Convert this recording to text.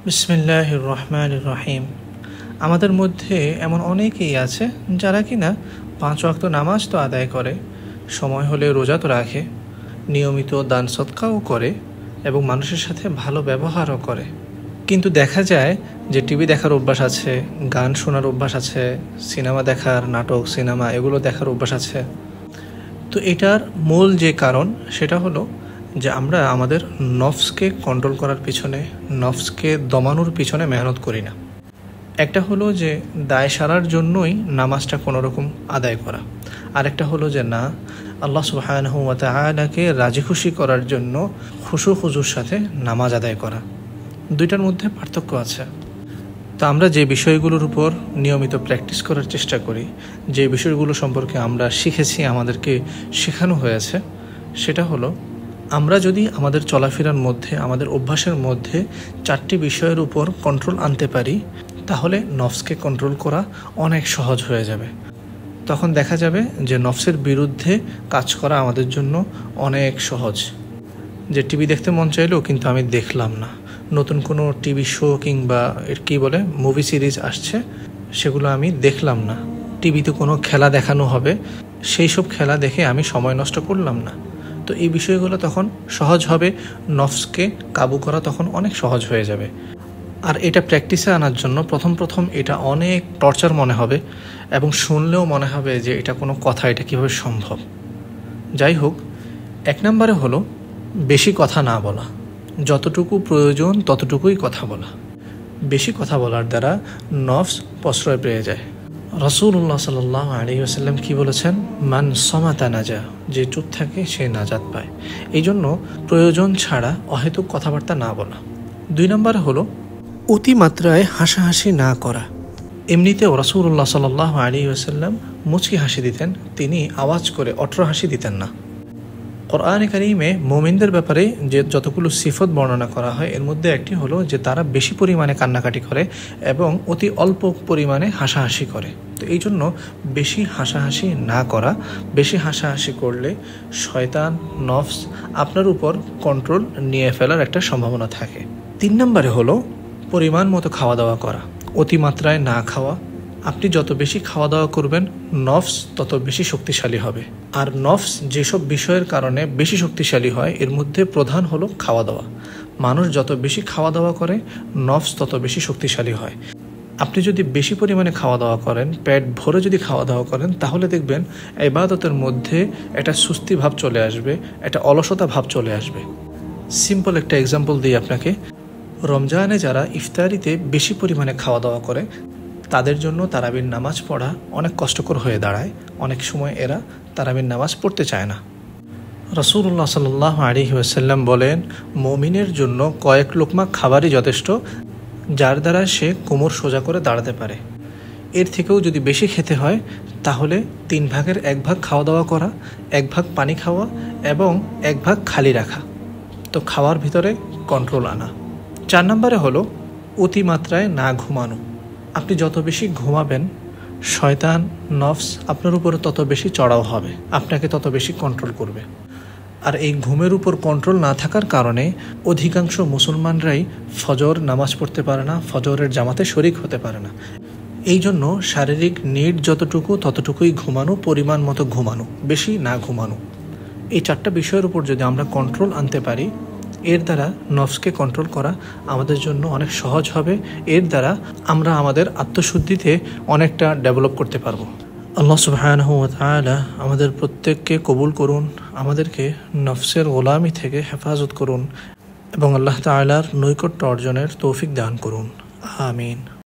বিসমিল্লাহির রহমানির রহিম। আমাদের মধ্যে এমন অনেকেই আছে যারা কিনা 5 ওয়াক্ত নামাজ তো আদায় করে, সময় হলে রোজা তো রাখে, নিয়মিত দান সদকাও করে এবং মানুষের সাথে ভালো ব্যবহারও করে। কিন্তু দেখা যায় যে টিভি দেখার অভ্যাস আছে, গান শোনার অভ্যাস আছে, সিনেমা দেখার, নাটক সিনেমা এগুলো দেখার অভ্যাস আছে। তো এটার মূল যে কারণ সেটা হলো যে আমরা আমাদের নফসকে কন্ট্রোল করার পিছনে, নফসকে দমানোর পিছনে মেহনত করি না। একটা হলো যে দায় সারার জন্যই নামাজটা কোনোরকম আদায় করা, আরেকটা হলো যে না, আল্লাহ সুবহানাহু ওয়া তাআলাকে রাজি খুশি করার জন্য খুশু খুজুর সাথে নামাজ আদায় করা। দুইটার মধ্যে পার্থক্য আছে। তো আমরা যে বিষয়গুলোর উপর নিয়মিত প্র্যাকটিস করার চেষ্টা করি, যে বিষয়গুলো সম্পর্কে আমরা শিখেছি, আমাদেরকে শেখানো হয়েছে, সেটা হলো আমরা যদি আমাদের চলাফেরার মধ্যে, আমাদের অভ্যাসের মধ্যে 4টি বিষয়ের উপর কন্ট্রোল আনতে পারি, তাহলে নফসকে কন্ট্রোল করা অনেক সহজ হয়ে যাবে। তখন দেখা যাবে যে নফসের বিরুদ্ধে কাজ করা আমাদের জন্য অনেক সহজ। যে টিভি দেখতে মন চাইলেও কিন্তু আমি দেখলাম না, নতুন কোনো টিভি শো কিংবা মুভি সিরিজ আসছে, সেগুলো আমি দেখলাম না, টিভিতে কোনো খেলা দেখানো হবে, সেই সব খেলা দেখে আমি সময় নষ্ট করলাম না। তো এই বিষয়গুলো তখন সহজ হবে, নফসকে কাবু করা তখন অনেক সহজ হয়ে যাবে। আর এটা প্র্যাকটিসে আনার জন্য প্রথম এটা অনেক টর্চার মনে হবে এবং শুনলেও মনে হবে যে এটা কোনো কথা, এটা কীভাবে সম্ভব। যাই হোক, 1 নম্বরে হলো বেশি কথা না বলা, যতটুকু প্রয়োজন ততটুকুই কথা বলা। বেশি কথা বলার দ্বারা নফস প্রশ্রয় পেয়ে যায়। রাসূলুল্লাহ সাল্লাল্লাহু আলাইহি ওয়াসাল্লাম কি বলেছেন? মান সামাতা নাজা, যে চুপ থাকে সে নাজাত পায়। এই জন্য প্রয়োজন ছাড়া অহেতুক কথাবার্তা না বলা। 2 নম্বরে হলো অতিমাত্রায় হাসাহাসি না করা। এমনিতেও রাসূলুল্লাহ সাল্লাল্লাহু আলাইহি ওয়াসাল্লাম মুচকি হাসি দিতেন, তিনি আওয়াজ করে অট্র হাসি দিতেন না। কোরআনে কারীমে মুমিনদের ব্যাপারে যে যতগুলো সিফত বর্ণনা করা হয়, এর মধ্যে একটি হলো যে তারা বেশি পরিমাণে কান্নাকাটি করে এবং অতি অল্প পরিমাণে হাসাহাসি করে। তো এই জন্য বেশি হাসাহাসি না করা। বেশি হাসাহাসি করলে শয়তান, নফস আপনার উপর কন্ট্রোল নিয়ে ফেলার একটা সম্ভাবনা থাকে। 3 নম্বরে হলো পরিমাণ মতো খাওয়া দাওয়া করা, অতিমাত্রায় না খাওয়া। আপনি যত বেশি খাওয়া দাওয়া করবেন, নফস তত বেশি শক্তিশালী হবে। আর নফস যেসব বিষয়ের কারণে বেশি শক্তিশালী হয়, এর মধ্যে প্রধান হলো খাওয়া দাওয়া। মানুষ যত বেশি খাওয়া দাওয়া করে, নফস তত বেশি শক্তিশালী হয়। আপনি যদি বেশি পরিমাণে খাওয়া দাওয়া করেন, পেট ভরে যদি খাওয়া দাওয়া করেন, তাহলে দেখবেন ইবাদতের মধ্যে একটা সুস্তি ভাব চলে আসবে, একটা অলসতা ভাব চলে আসবে। সিম্পল একটা এক্সাম্পল দিই আপনাকে। রমজানে যারা ইফতারিতে বেশি পরিমাণে খাওয়া দাওয়া করে, তাদের জন্য তারাবির নামাজ পড়া অনেক কষ্টকর হয়ে দাঁড়ায়। অনেক সময় এরা তারাবির নামাজ পড়তে চায় না। রাসূলুল্লাহ সাল্লাল্লাহু আলাইহি ওয়াসাল্লাম বলেন, মুমিনের জন্য কয়েক লোকমা খাবারই যথেষ্ট, যার দ্বারা সে কোমর সোজা করে দাঁড়াতে পারে। এর থেকেও যদি বেশি খেতে হয়, তাহলে 3 ভাগের 1 ভাগ খাওয়া দাওয়া করা, 1 ভাগ পানি খাওয়া এবং 1 ভাগ খালি রাখা। তো খাওয়ার ভিতরে কন্ট্রোল আনা। 4 নম্বরে হলো অতিমাত্রায় না ঘুমানো। আপনি যত বেশি ঘুমাবেন, শয়তান, নফস আপনার উপরে তত বেশি চড়াও হবে, আপনাকে তত বেশি কন্ট্রোল করবে। আর এই ঘুমের উপর কন্ট্রোল না থাকার কারণে অধিকাংশ মুসলমানরাই ফজর নামাজ পড়তে পারে না, ফজরের জামাতে শরিক হতে পারে না। এই জন্য শারীরিক নিড যতটুকু ততটুকুই ঘুমানো, পরিমাণ মতো ঘুমানো, বেশি না ঘুমানো। এই 4টা বিষয়ের উপর যদি আমরা কন্ট্রোল আনতে পারি, এর দ্বারা নফসকে কন্ট্রোল করা আমাদের জন্য অনেক সহজ হবে। এর দ্বারা আমরা আমাদের আত্মশুদ্ধিতে অনেকটা ডেভেলপ করতে পারবো। আল্লাহ সুবহানাহু ওয়া তাআলা আমাদের প্রত্যেককে কবুল করুন, আমাদেরকে নফসের গোলামি থেকে হেফাজত করুন এবং আল্লাহ তাআলার নৈকট্য অর্জনের তৌফিক দান করুন। আমিন।